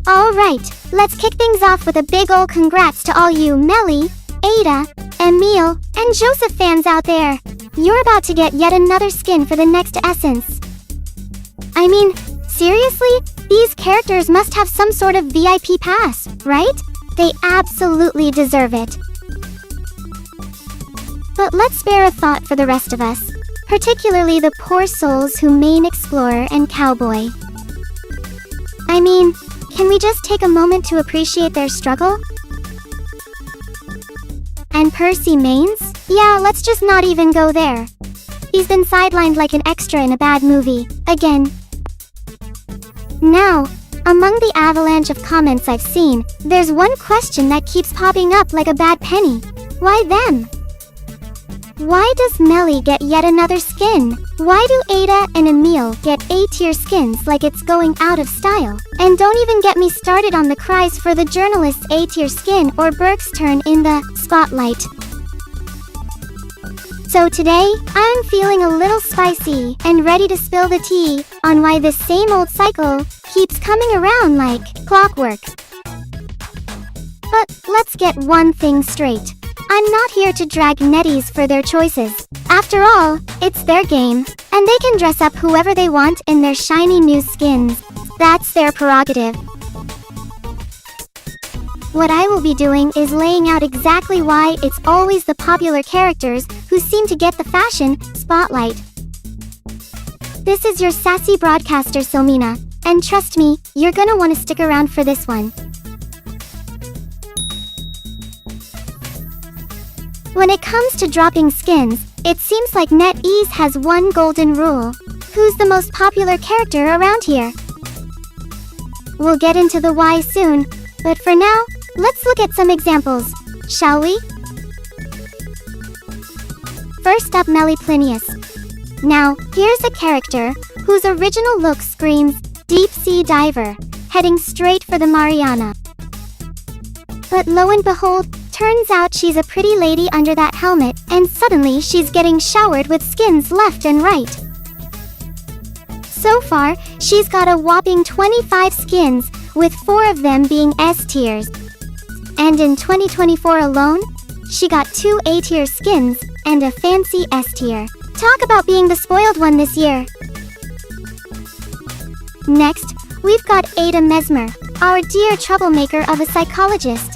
Alright, let's kick things off with a big ol' congrats to all you Melly, Ada, Emil, and Joseph fans out there. You're about to get yet another skin for the next essence. I mean, seriously? These characters must have some sort of VIP pass, right? They absolutely deserve it. But let's spare a thought for the rest of us, particularly the poor souls who main Explorer and Cowboy. I mean, can we just take a moment to appreciate their struggle? And Percy mains? Yeah, let's just not even go there. He's been sidelined like an extra in a bad movie, again. Now, among the avalanche of comments I've seen, there's one question that keeps popping up like a bad penny. Why them? Why does Melly get yet another skin? Why do Ada and Emil get A-tier skins like it's going out of style? And don't even get me started on the cries for the journalist's A-tier skin or Burke's turn in the spotlight. So today, I'm feeling a little spicy and ready to spill the tea on why this same old cycle keeps coming around like clockwork. But let's get one thing straight. I'm not here to drag netties for their choices. After all, it's their game, and they can dress up whoever they want in their shiny new skins. That's their prerogative. What I will be doing is laying out exactly why it's always the popular characters who seem to get the fashion spotlight. This is your sassy broadcaster Silmina, and trust me, you're gonna want to stick around for this one. When it comes to dropping skins, it seems like NetEase has one golden rule. Who's the most popular character around here? We'll get into the why soon, but for now, let's look at some examples, shall we? First up, Melly Plinius. Now, here's a character whose original look screams deep sea diver, heading straight for the Mariana. But lo and behold, turns out she's a pretty lady under that helmet, and suddenly she's getting showered with skins left and right. So far, she's got a whopping 25 skins, with 4 of them being S tiers. And in 2024 alone, she got 2 A tier skins and a fancy S tier. Talk about being the spoiled one this year. Next, we've got Ada Mesmer, our dear troublemaker of a psychologist.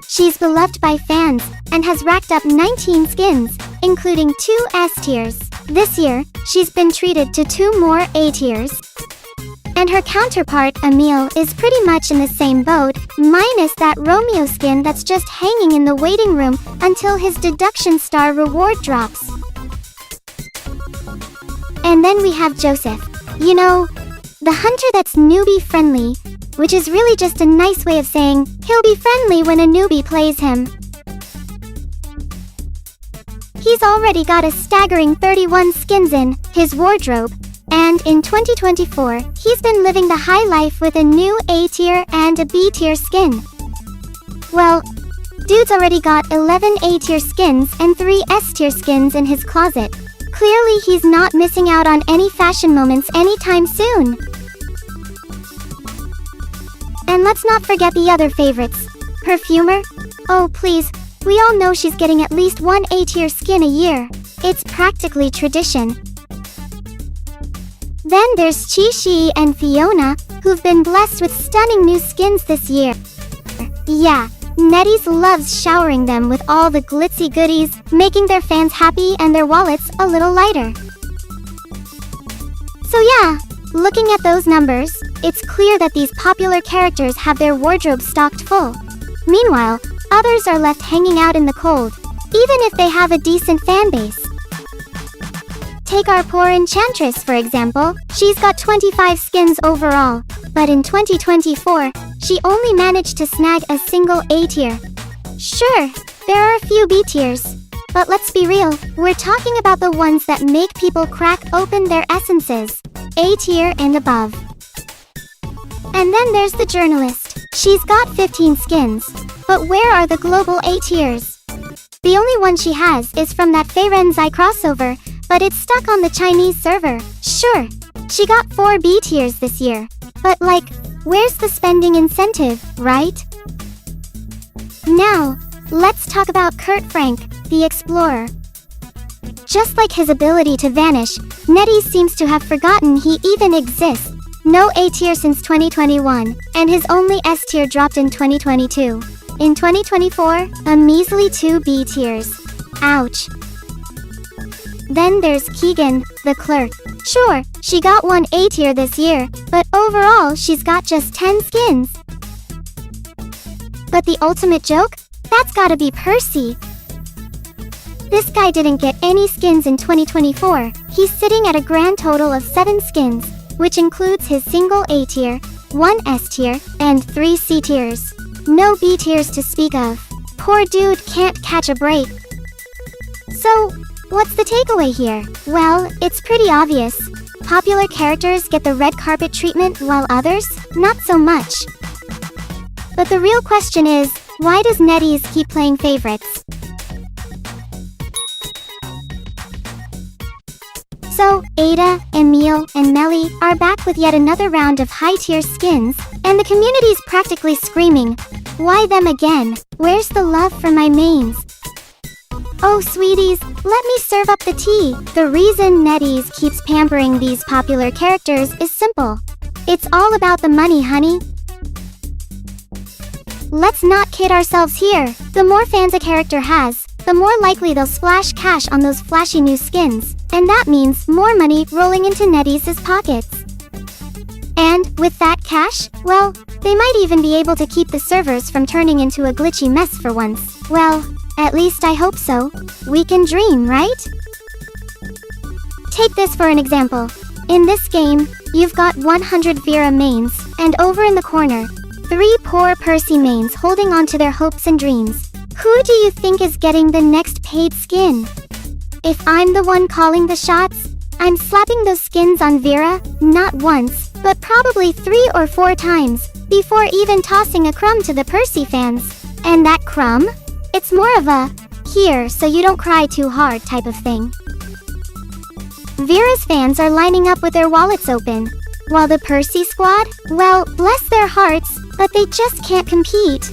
She's beloved by fans and has racked up 19 skins, including 2 S tiers. This year, she's been treated to 2 more A tiers. And her counterpart, Emil, is pretty much in the same boat, minus that Romeo skin that's just hanging in the waiting room until his deduction star reward drops. And then we have Joseph. You know, the hunter that's newbie friendly, which is really just a nice way of saying he'll be friendly when a newbie plays him. He's already got a staggering 31 skins in his wardrobe, and in 2024, he's been living the high life with a new A tier and a B tier skin. Well, dude's already got 11 A tier skins and 3 S tier skins in his closet. Clearly he's not missing out on any fashion moments anytime soon. And let's not forget the other favorites. Perfumer? Oh please, we all know she's getting at least 1 A-tier skin a year. It's practically tradition. Then there's Chi-Chi and Fiona, who've been blessed with stunning new skins this year. Yeah, NetEase loves showering them with all the glitzy goodies, making their fans happy and their wallets a little lighter. So yeah, looking at those numbers, it's clear that these popular characters have their wardrobe stocked full. Meanwhile, others are left hanging out in the cold, even if they have a decent fan base. Take our poor Enchantress, for example. She's got 25 skins overall, but in 2024, she only managed to snag a single A tier. Sure, there are a few B tiers, but let's be real, we're talking about the ones that make people crack open their essences, A tier and above. And then there's the journalist. She's got 15 skins, but where are the global A tiers? The only one she has is from that Feirenzai crossover, but it's stuck on the Chinese server. Sure, she got 4 B tiers this year, but like, Where's the spending incentive, right? Now, let's talk about Kurt Frank, the explorer. Just like his ability to vanish, NetEase seems to have forgotten he even exists. No A tier since 2021, and his only S tier dropped in 2022. In 2024, a measly 2 B tiers. Ouch. Then there's Keegan, the clerk. Sure, she got 1 A tier this year, but overall she's got just 10 skins. But the ultimate joke? That's gotta be Percy. This guy didn't get any skins in 2024. He's sitting at a grand total of 7 skins, which includes his single A tier, 1 S tier, and 3 C tiers. No B tiers to speak of. Poor dude can't catch a break. So, what's the takeaway here? Well, it's pretty obvious. Popular characters get the red carpet treatment while others, not so much. But the real question is, why does NetEase keep playing favorites? So, Ada, Emil, and Melly are back with yet another round of high-tier skins, and the community's practically screaming, "Why them again? Where's the love for my mains?" Oh sweeties, let me serve up the tea. The reason NetEase keeps pampering these popular characters is simple. It's all about the money, honey. Let's not kid ourselves here. The more fans a character has, the more likely they'll splash cash on those flashy new skins, and that means more money rolling into NetEase's pockets. And with that cash, well, they might even be able to keep the servers from turning into a glitchy mess for once. Well, at least I hope so. We can dream, right? Take this for an example. In this game, you've got 100 Vera mains, and over in the corner, 3 poor Percy mains holding on to their hopes and dreams. Who do you think is getting the next paid skin? If I'm the one calling the shots, I'm slapping those skins on Vera, not once, but probably 3 or 4 times, before even tossing a crumb to the Percy fans. And that crumb? It's more of a, here so you don't cry too hard type of thing. Vera's fans are lining up with their wallets open, while the Percy squad, well, bless their hearts, but they just can't compete.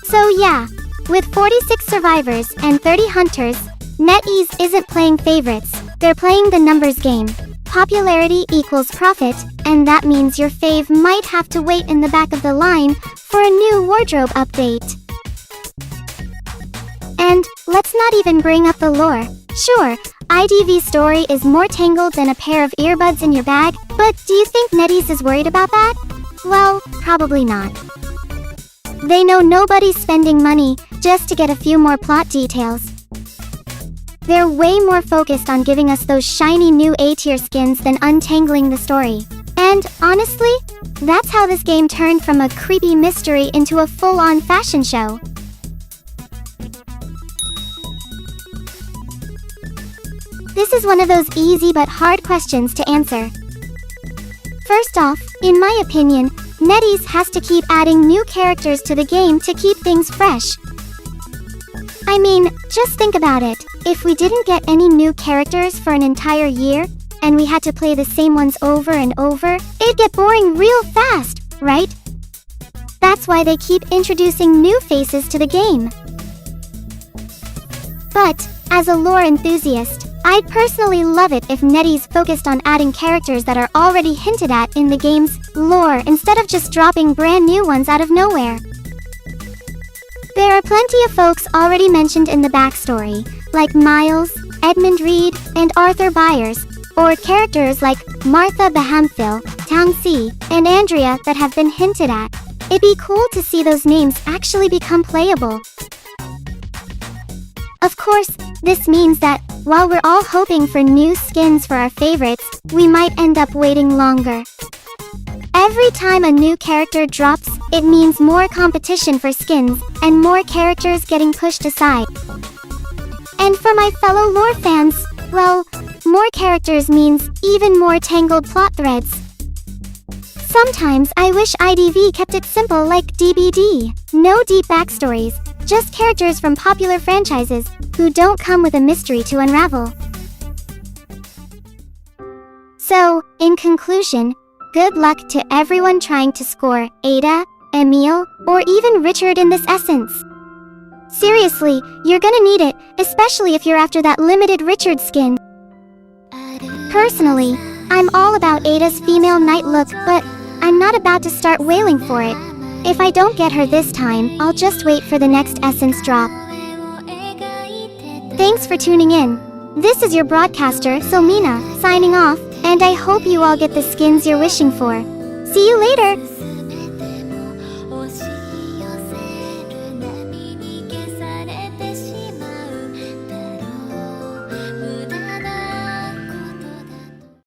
So yeah, with 46 survivors and 30 hunters, NetEase isn't playing favorites, they're playing the numbers game. Popularity equals profit, and that means your fave might have to wait in the back of the line for a new wardrobe update. And let's not even bring up the lore. Sure, IDV story is more tangled than a pair of earbuds in your bag, but do you think NetEase is worried about that? Well, probably not. They know nobody's spending money just to get a few more plot details. They're way more focused on giving us those shiny new A-tier skins than untangling the story. And, honestly, that's how this game turned from a creepy mystery into a full-on fashion show. This is one of those easy but hard questions to answer. First off, in my opinion, NetEase has to keep adding new characters to the game to keep things fresh. I mean, just think about it. If we didn't get any new characters for an entire year, and we had to play the same ones over and over, it'd get boring real fast, right? That's why they keep introducing new faces to the game. But, as a lore enthusiast, I'd personally love it if NetEase focused on adding characters that are already hinted at in the game's lore instead of just dropping brand new ones out of nowhere. There are plenty of folks already mentioned in the backstory, like Miles, Edmund Reed, and Arthur Byers, or characters like Martha Bahamthil, Townsea, and Andrea that have been hinted at. It'd be cool to see those names actually become playable. Of course, this means that, while we're all hoping for new skins for our favorites, we might end up waiting longer. Every time a new character drops, it means more competition for skins, and more characters getting pushed aside. And for my fellow lore fans, well, more characters means even more tangled plot threads. Sometimes I wish IDV kept it simple like DBD. No deep backstories, just characters from popular franchises who don't come with a mystery to unravel. So, in conclusion, Good luck to everyone trying to score Ada, Emil, or even Richard in this essence. Seriously, you're gonna need it, especially if you're after that limited Richard skin. Personally, I'm all about Ada's female knight look, but I'm not about to start wailing for it. If I don't get her this time, I'll just wait for the next essence drop. Thanks for tuning in. This is your broadcaster, Selmina, signing off, and I hope you all get the skins you're wishing for. See you later!